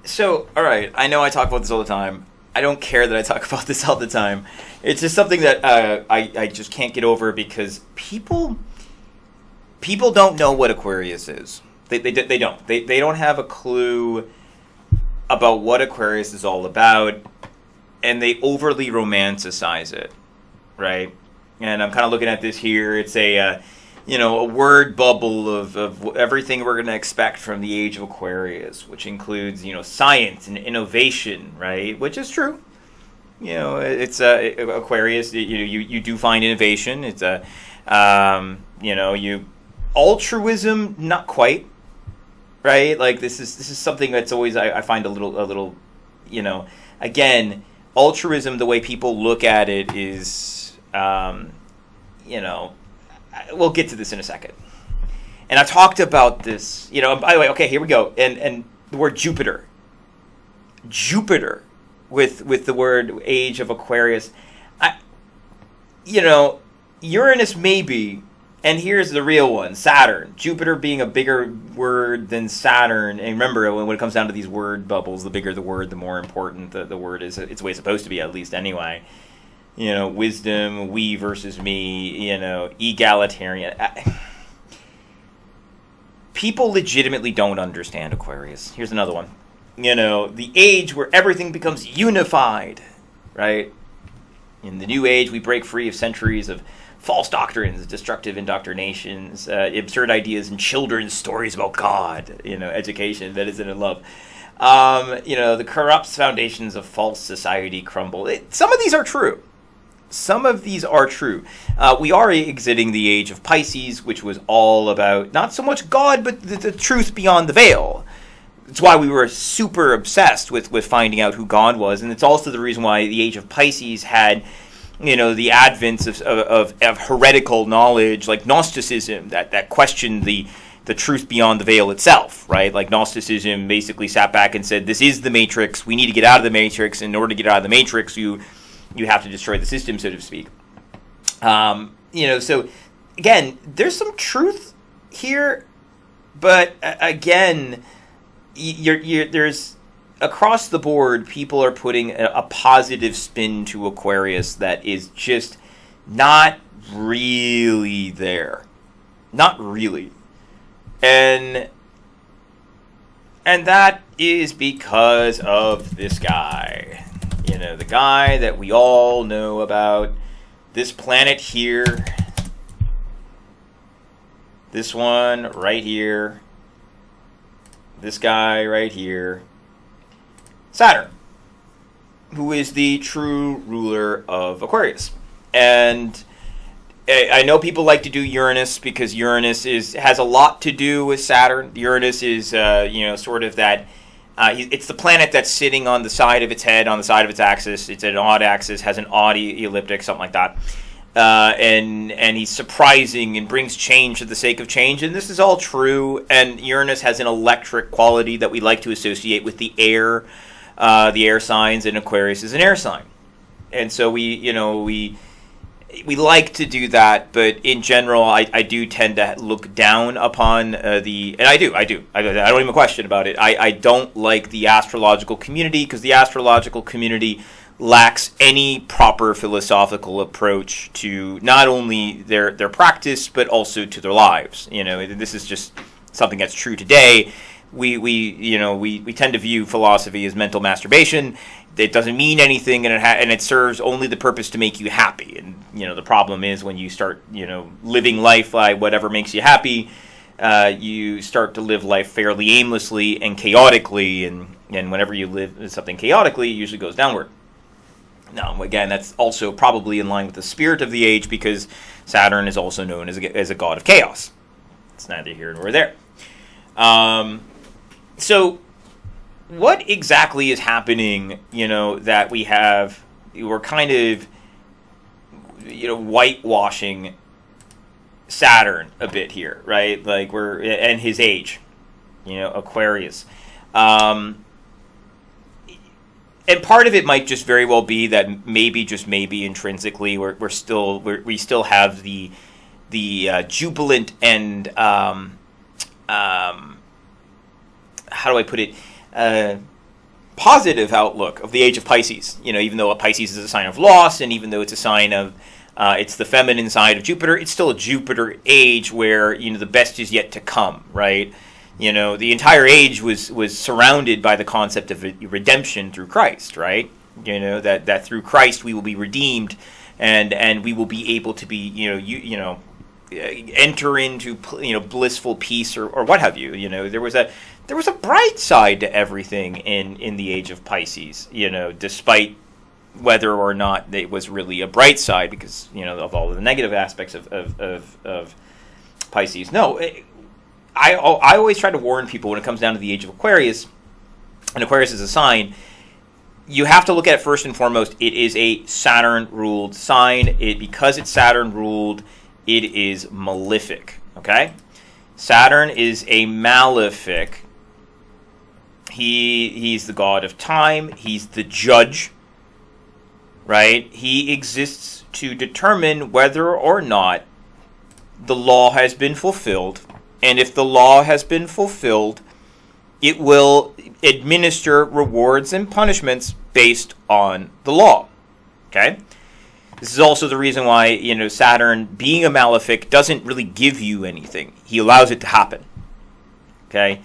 So, all right, I know I talk about this all the time. I don't care that I talk about this all the time. It's just something that I just can't get over because people don't know what Aquarius is. They don't. They don't have a clue about what Aquarius is all about, and they overly romanticize it, right? And I'm kind of looking at this here. It's a word bubble of everything we're going to expect from the age of Aquarius, which includes, science and innovation, right? Which is true. It's Aquarius. You do find innovation. It's altruism, not quite, right? Like this is something that's always I find a little, again, altruism. The way people look at it is, we'll get to this in a second. And I've talked about this, by the way, okay, here we go. And the word Jupiter with the word age of Aquarius. Uranus maybe, and here's the real one, Saturn. Jupiter being a bigger word than Saturn. And remember, when it comes down to these word bubbles, the bigger the word, the more important the word is. It's the way it's supposed to be, at least anyway. Wisdom, we versus me, egalitarian. People legitimately don't understand Aquarius. Here's another one. The age where everything becomes unified, right? In the new age, we break free of centuries of false doctrines, destructive indoctrinations, absurd ideas, and children's stories about God, education, medicine, and love. The corrupt foundations of false society crumble. Some of these are true. We are exiting the age of Pisces, which was all about not so much God, but the truth beyond the veil. It's why we were super obsessed with finding out who God was, and it's also the reason why the age of Pisces had, the advents of heretical knowledge like Gnosticism that questioned the truth beyond the veil itself, right? Like Gnosticism basically sat back and said, this is the Matrix, we need to get out of the Matrix. In order to get out of the Matrix, you have to destroy the system, so to speak. So again, there's some truth here, but again, there's across the board, people are putting a positive spin to Aquarius that is just not really there. Not really. And that is because of this guy. The guy that we all know about. This planet here. This one right here. This guy right here. Saturn, who is the true ruler of Aquarius. And I know people like to do Uranus because Uranus has a lot to do with Saturn. Uranus is, sort of that. It's the planet that's sitting on the side of its head, on the side of its axis. It's an odd axis, has an odd elliptic, something like that. And he's surprising and brings change for the sake of change. And this is all true. And Uranus has an electric quality that we like to associate with the air signs, and Aquarius is an air sign. And so we like to do that, but in general, I do tend to look down upon and I don't even question about it. I don't like the astrological community because the astrological community lacks any proper philosophical approach to not only their practice but also to their lives. This is just something that's true today. We tend to view philosophy as mental masturbation. It doesn't mean anything, and it serves only the purpose to make you happy. And the problem is when you start living life by whatever makes you happy, you start to live life fairly aimlessly and chaotically, and whenever you live something chaotically, it usually goes downward. Now, again, that's also probably in line with the spirit of the age because Saturn is also known as a god of chaos. It's neither here nor there. So, what exactly is happening, that we're kind of, whitewashing Saturn a bit here, right? Like and his age, Aquarius. And part of it might just very well be that maybe, just maybe, intrinsically, we still have the jubilant and how do I put it? positive outlook of the age of Pisces. Even though Pisces is a sign of loss, and even though it's a sign of it's the feminine side of Jupiter, it's still a Jupiter age where the best is yet to come, right? The entire age was surrounded by the concept of redemption through Christ, right? That through Christ we will be redeemed, and we will be able to be enter into blissful peace or what have you. There was a bright side to everything in the age of Pisces. Despite whether or not it was really a bright side, because of all of the negative aspects of Pisces. No, I always try to warn people when it comes down to the age of Aquarius, and Aquarius is a sign. You have to look at it first and foremost. It is a Saturn-ruled sign. Because it's Saturn-ruled, it is malefic. Okay, Saturn is a malefic. He's the god of time. He's the judge. Right? He exists to determine whether or not the law has been fulfilled. And if the law has been fulfilled, it will administer rewards and punishments based on the law. Okay? This is also the reason why, Saturn, being a malefic, doesn't really give you anything. He allows it to happen. Okay?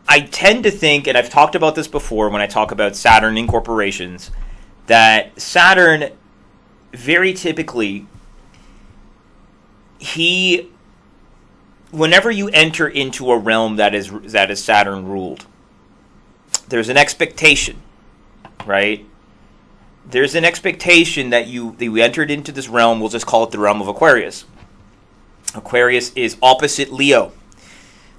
I tend to think, and I've talked about this before when I talk about Saturn incorporations, that Saturn, very typically, whenever you enter into a realm that is Saturn ruled, there's an expectation, right? There's an expectation that you entered into this realm. We'll just call it the realm of Aquarius. Aquarius is opposite Leo.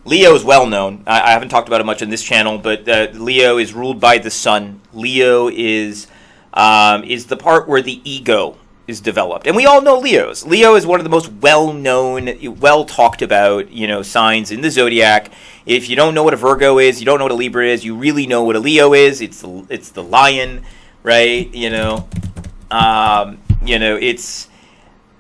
Leo is well known. I haven't talked about it much on this channel, but Leo is ruled by the sun. Leo is the part where the ego is developed. And we all know Leos. Leo is one of the most well-known, well-talked about, signs in the zodiac. If you don't know what a Virgo is, you don't know what a Libra is, you really know what a Leo is. It's the lion, right? It's,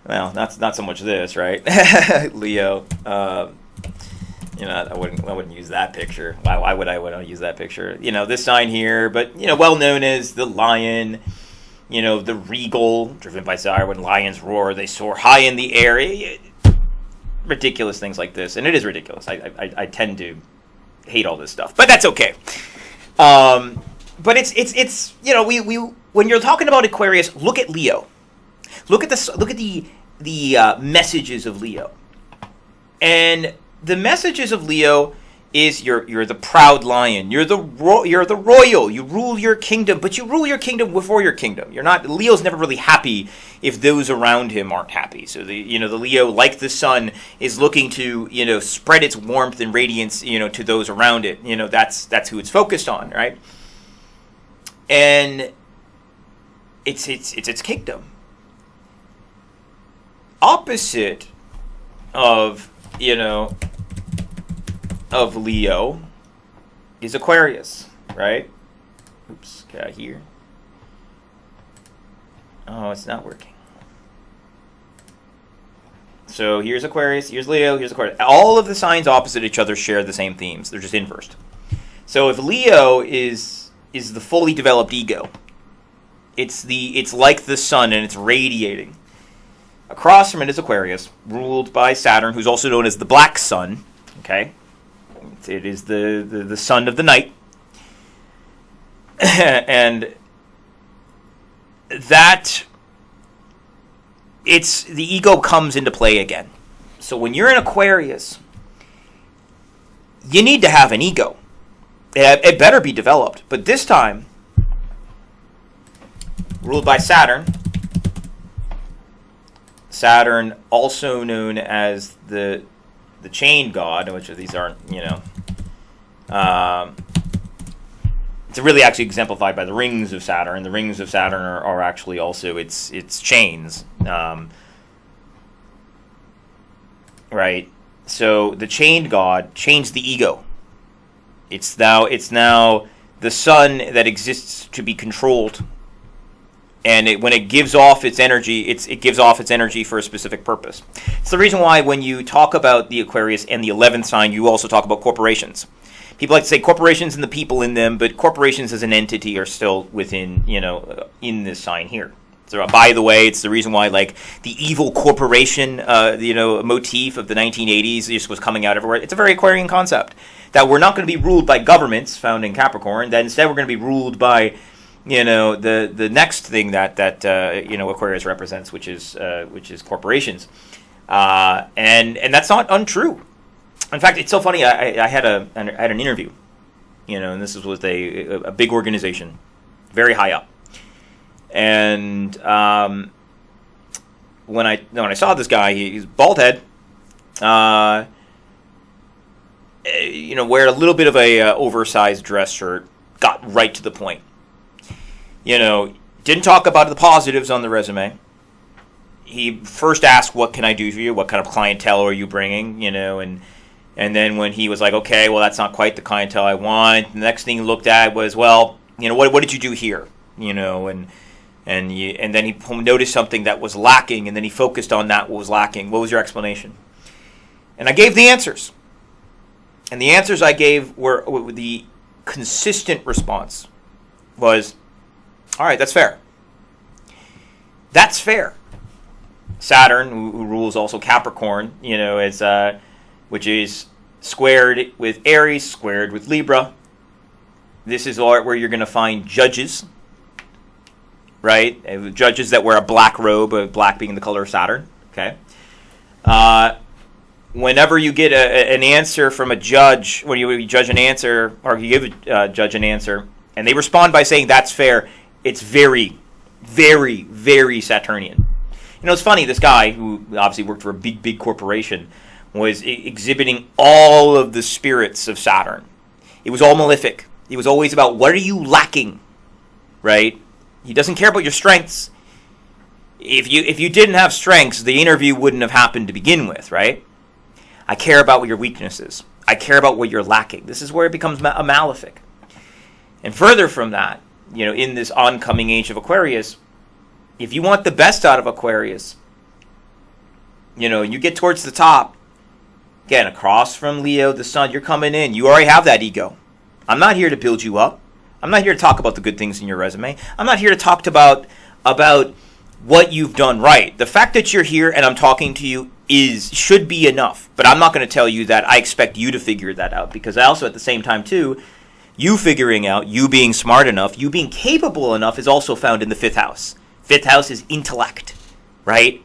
well, not so much this, right? Leo. I wouldn't use that picture. Why would I use that picture? This sign here, but well known as the lion. The regal, driven by desire. When lions roar, they soar high in the air. Ridiculous things like this, and it is ridiculous. I tend to hate all this stuff, but that's okay. But it's we when you're talking about Aquarius, look at Leo. Look at the messages of Leo, and the messages of Leo is you're the proud lion. You're the royal. You rule your kingdom, but you rule your kingdom before your kingdom. Leo's never really happy if those around him aren't happy. So the Leo, like the sun, is looking to spread its warmth and radiance to those around it. That's who it's focused on, right? And it's its kingdom. Opposite of Leo is Aquarius, right? Oops, get out of here. Oh, it's not working. So here's Aquarius, here's Leo, here's Aquarius. All of the signs opposite each other share the same themes. They're just inversed. So if Leo is the fully developed ego, it's like the sun and it's radiating. Across from it is Aquarius, ruled by Saturn, who's also known as the Black Sun. Okay? It is the sun of the night. And that the ego comes into play again. So when you're in Aquarius, you need to have an ego. It better be developed. But this time, ruled by Saturn. Saturn, also known as the chain god, which these aren't, it's really actually exemplified by the rings of Saturn. The rings of Saturn are actually also its chains, right? So the chained god chains the ego. It's now the sun that exists to be controlled. And when it gives off its energy, it gives off its energy for a specific purpose. It's the reason why when you talk about the Aquarius and the 11th sign, you also talk about corporations. People like to say corporations and the people in them, but corporations as an entity are still within, in this sign here. So, by the way, it's the reason why, like, the evil corporation, motif of the 1980s just was coming out everywhere. It's a very Aquarian concept, that we're not going to be ruled by governments found in Capricorn, that instead we're going to be ruled by, the next thing that Aquarius represents, which is corporations. And that's not untrue. In fact, it's so funny. I had an interview, and this was with a big organization, very high up. And when I saw this guy, he's bald head, wearing a little bit of a oversized dress shirt, got right to the point. Didn't talk about the positives on the resume. He first asked, "What can I do for you? What kind of clientele are you bringing?" And then when he was like, "Okay, well, that's not quite the clientele I want," the next thing he looked at was, "Well, what did you do here?" And then he noticed something that was lacking, and then he focused on that what was lacking. What was your explanation? And I gave the answers. And the answers I gave were the consistent response was, all right, that's fair. That's fair. Saturn, who rules also Capricorn, which is squared with Aries, squared with Libra. This is where you're going to find judges, right? Judges that wear a black robe, black being the color of Saturn. Okay. Whenever you get an answer from a judge, when you judge an answer, or you give a judge an answer, and they respond by saying that's fair, it's very, very, very Saturnian. It's funny, this guy, who obviously worked for a big, big corporation, was exhibiting all of the spirits of Saturn. It was all malefic. It was always about, what are you lacking, right? He doesn't care about your strengths. If you didn't have strengths, the interview wouldn't have happened to begin with, right? I care about what your weaknesses. I care about what you're lacking. This is where it becomes a malefic. And further from that, in this oncoming age of Aquarius, if you want the best out of Aquarius, you get towards the top, again, across from Leo, the sun, you're coming in. You already have that ego. I'm not here to build you up. I'm not here to talk about the good things in your resume. I'm not here to talk about what you've done right. The fact that you're here and I'm talking to you should be enough. But I'm not going to tell you that I expect you to figure that out, because I also, at the same time, too, you figuring out, you being smart enough, you being capable enough is also found in the 5th house. 5th house is intellect, right?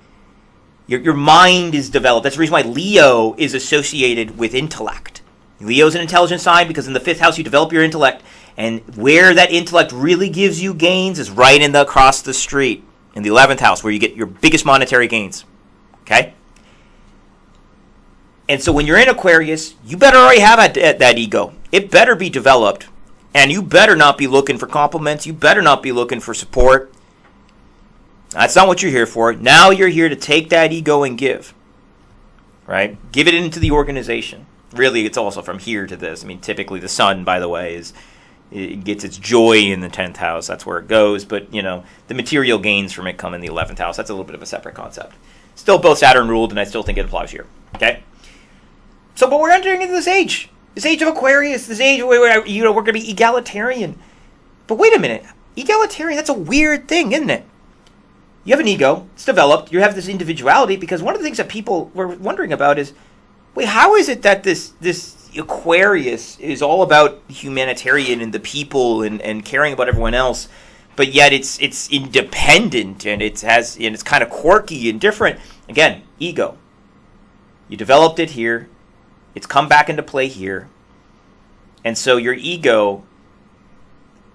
Your mind is developed. That's the reason why Leo is associated with intellect. Leo's an intelligent sign because in the 5th house you develop your intellect, and where that intellect really gives you gains is right across the street in the 11th house, where you get your biggest monetary gains. Okay? And so when you're in Aquarius, you better already have that ego. It better be developed, and you better not be looking for compliments. You better not be looking for support. That's not what you're here for. Now you're here to take that ego and give, right? Give it into the organization. Really, it's also from here to this. I mean, typically the sun, by the way, it gets its joy in the 10th house. That's where it goes. But, the material gains from it come in the 11th house. That's a little bit of a separate concept. Still both Saturn ruled, and I still think it applies here. Okay? So, but we're entering into this age of Aquarius, this age where we're going to be egalitarian. But wait a minute. Egalitarian, that's a weird thing, isn't it? You have an ego. It's developed. You have this individuality, because one of the things that people were wondering about is, wait, how is it that this Aquarius is all about humanitarian and the people and caring about everyone else, but yet it's independent and it's kind of quirky and different? Again, ego. You developed it here. It's come back into play here. And so your ego,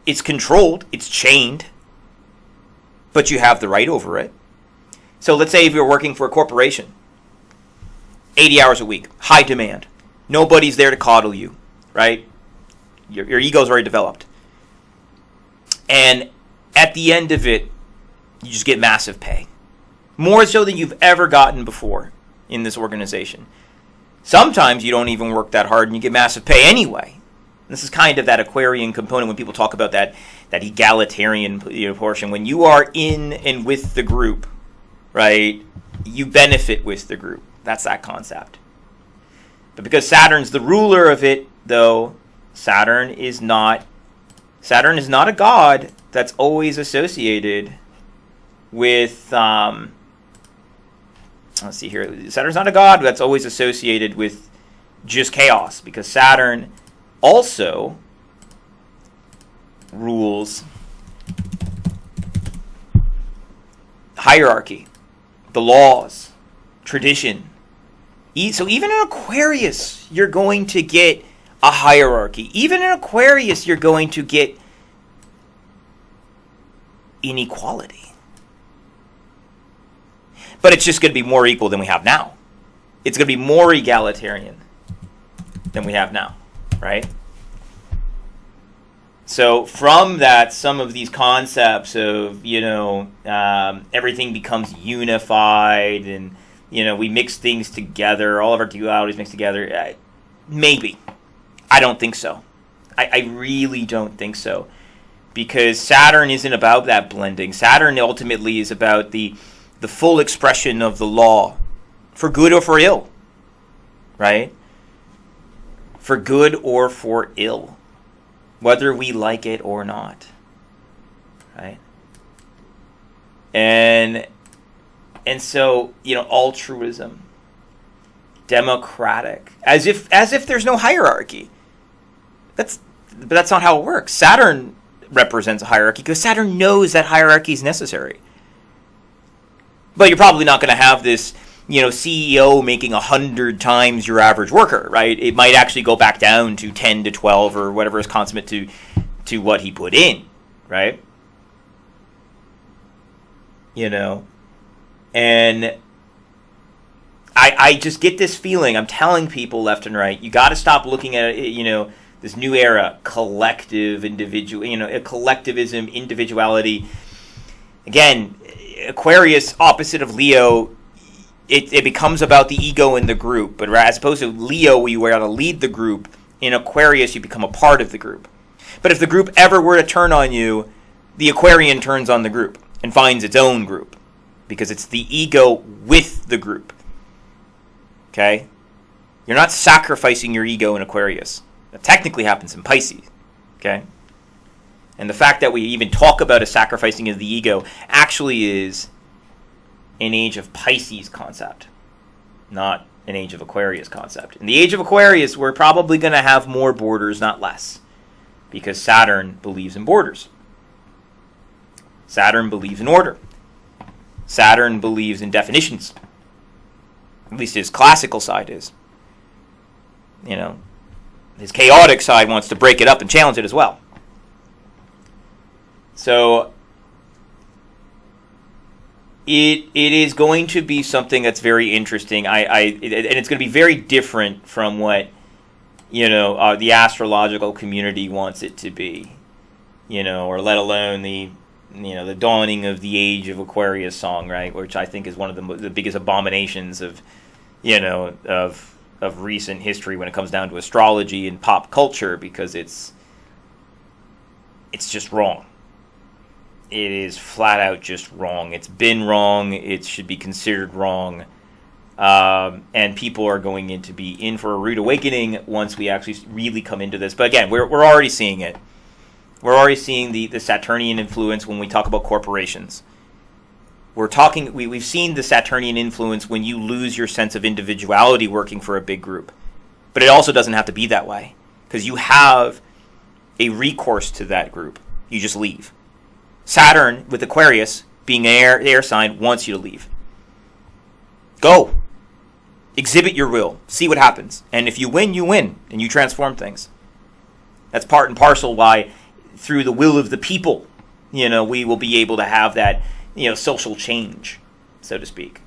it's controlled, it's chained, but you have the right over it. So let's say if you're working for a corporation, 80 hours a week, high demand. Nobody's there to coddle you, right? Your ego's already developed. And at the end of it, you just get massive pay. More so than you've ever gotten before in this organization. Sometimes you don't even work that hard and you get massive pay anyway. This is kind of that Aquarian component when people talk about that egalitarian portion. When you are in and with the group, right, you benefit with the group. That's that concept. But because Saturn's the ruler of it, though, Saturn is not a god that's always associated with let's see here. Saturn's not a god that's always associated with just chaos, because Saturn also rules hierarchy, the laws, tradition. So even in Aquarius, you're going to get a hierarchy. Even in Aquarius, you're going to get inequality. But it's just going to be more equal than we have now. It's going to be more egalitarian than we have now, right? So from that, some of these concepts of, everything becomes unified and, we mix things together, all of our dualities mixed together, maybe. I don't think so. I really don't think so. Because Saturn isn't about that blending. Saturn ultimately is about the full expression of the law, for good or for ill, right? For good or for ill, whether we like it or not, right? And so, altruism, democratic, as if there's no hierarchy. But that's not how it works. Saturn represents a hierarchy because Saturn knows that hierarchy is necessary. But you're probably not going to have this, CEO making 100 times your average worker, right? It might actually go back down to 10 to 12 or whatever is consummate to what he put in, right? And I just get this feeling, I'm telling people left and right, you got to stop looking at it, this new era, collectivism, individuality. Again, Aquarius, opposite of Leo, it becomes about the ego in the group. But as opposed to Leo, where you are to lead the group, in Aquarius, you become a part of the group. But if the group ever were to turn on you, the Aquarian turns on the group and finds its own group, because it's the ego with the group. Okay? You're not sacrificing your ego in Aquarius. That technically happens in Pisces. Okay? And the fact that we even talk about a sacrificing of the ego actually is an Age of Pisces concept, not an Age of Aquarius concept. In the Age of Aquarius, we're probably going to have more borders, not less, because Saturn believes in borders. Saturn believes in order. Saturn believes in definitions. At least his classical side is. His chaotic side wants to break it up and challenge it as well. So it is going to be something that's very interesting. And it's going to be very different from what the astrological community wants it to be, or let alone the dawning of the age of Aquarius song, right? Which I think is one of the biggest abominations of recent history when it comes down to astrology and pop culture, because it's just wrong. It is flat out just wrong. It's been wrong. It should be considered wrong. And people are going to be in for a rude awakening once we actually really come into this. But again, we're already seeing it. We're already seeing the Saturnian influence when we talk about corporations. We've seen the Saturnian influence when you lose your sense of individuality working for a big group. But it also doesn't have to be that way, because you have a recourse to that group. You just leave. Saturn, with Aquarius, being an air sign, wants you to leave. Go. Exhibit your will. See what happens. And if you win, and you transform things. That's part and parcel why, through the will of the people, we will be able to have that, social change, so to speak.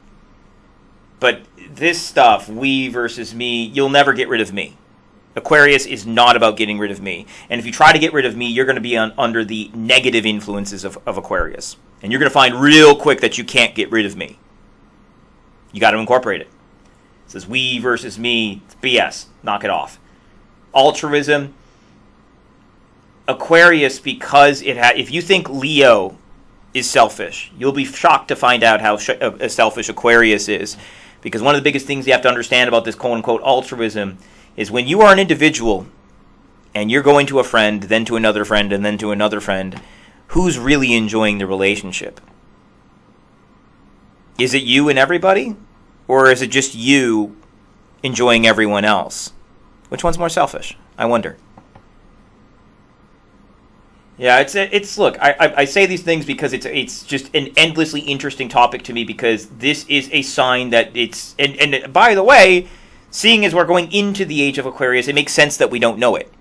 But this stuff, we versus me, you'll never get rid of me. Aquarius is not about getting rid of me. And if you try to get rid of me, you're going to be under the negative influences of Aquarius. And you're going to find real quick that you can't get rid of me. You got to incorporate it. It says we versus me. It's BS. Knock it off. Altruism. Aquarius, because if you think Leo is selfish, you'll be shocked to find out how selfish Aquarius is. Because one of the biggest things you have to understand about this quote-unquote altruism is when you are an individual and you're going to a friend, then to another friend, and then to another friend, who's really enjoying the relationship? Is it you and everybody? Or is it just you enjoying everyone else? Which one's more selfish? I wonder. Yeah, it's look, I say these things because it's just an endlessly interesting topic to me, because this is a sign that it's, and by the way, seeing as we're going into the age of Aquarius, it makes sense that we don't know it.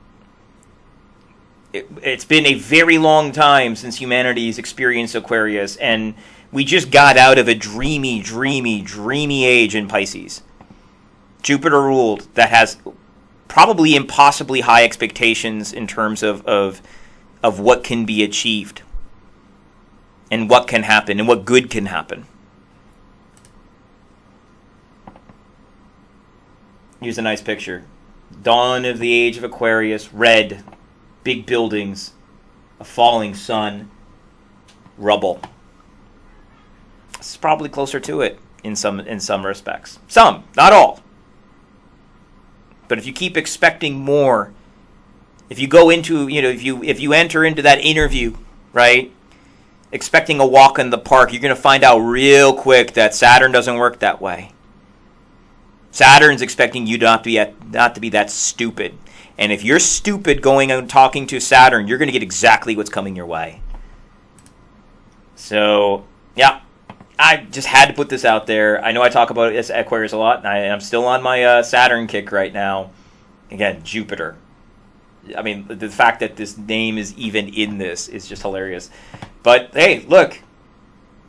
It's been a very long time since humanity's experienced Aquarius, and we just got out of a dreamy, dreamy, dreamy age in Pisces. Jupiter ruled, that has probably impossibly high expectations in terms of what can be achieved and what can happen and what good can happen. Here's a nice picture. Dawn of the age of Aquarius, red, big buildings, a falling sun, rubble. It's probably closer to it in some respects. Some, not all. But if you keep expecting more, if you go into, if you enter into that interview, right, expecting a walk in the park, you're going to find out real quick that Saturn doesn't work that way. Saturn's expecting you not to be that stupid. And if you're stupid going and talking to Saturn, you're going to get exactly what's coming your way. So, yeah, I just had to put this out there. I know I talk about Aquarius a lot, and I'm still on my Saturn kick right now. Again, Jupiter. I mean, the fact that this name is even in this is just hilarious. But, hey, look,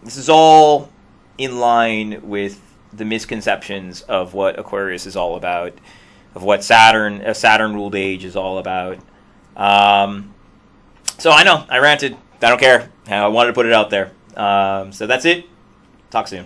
this is all in line with the misconceptions of what Aquarius is all about, of what a Saturn-ruled age is all about. So I know, I ranted. I don't care. I wanted to put it out there. So that's it. Talk soon.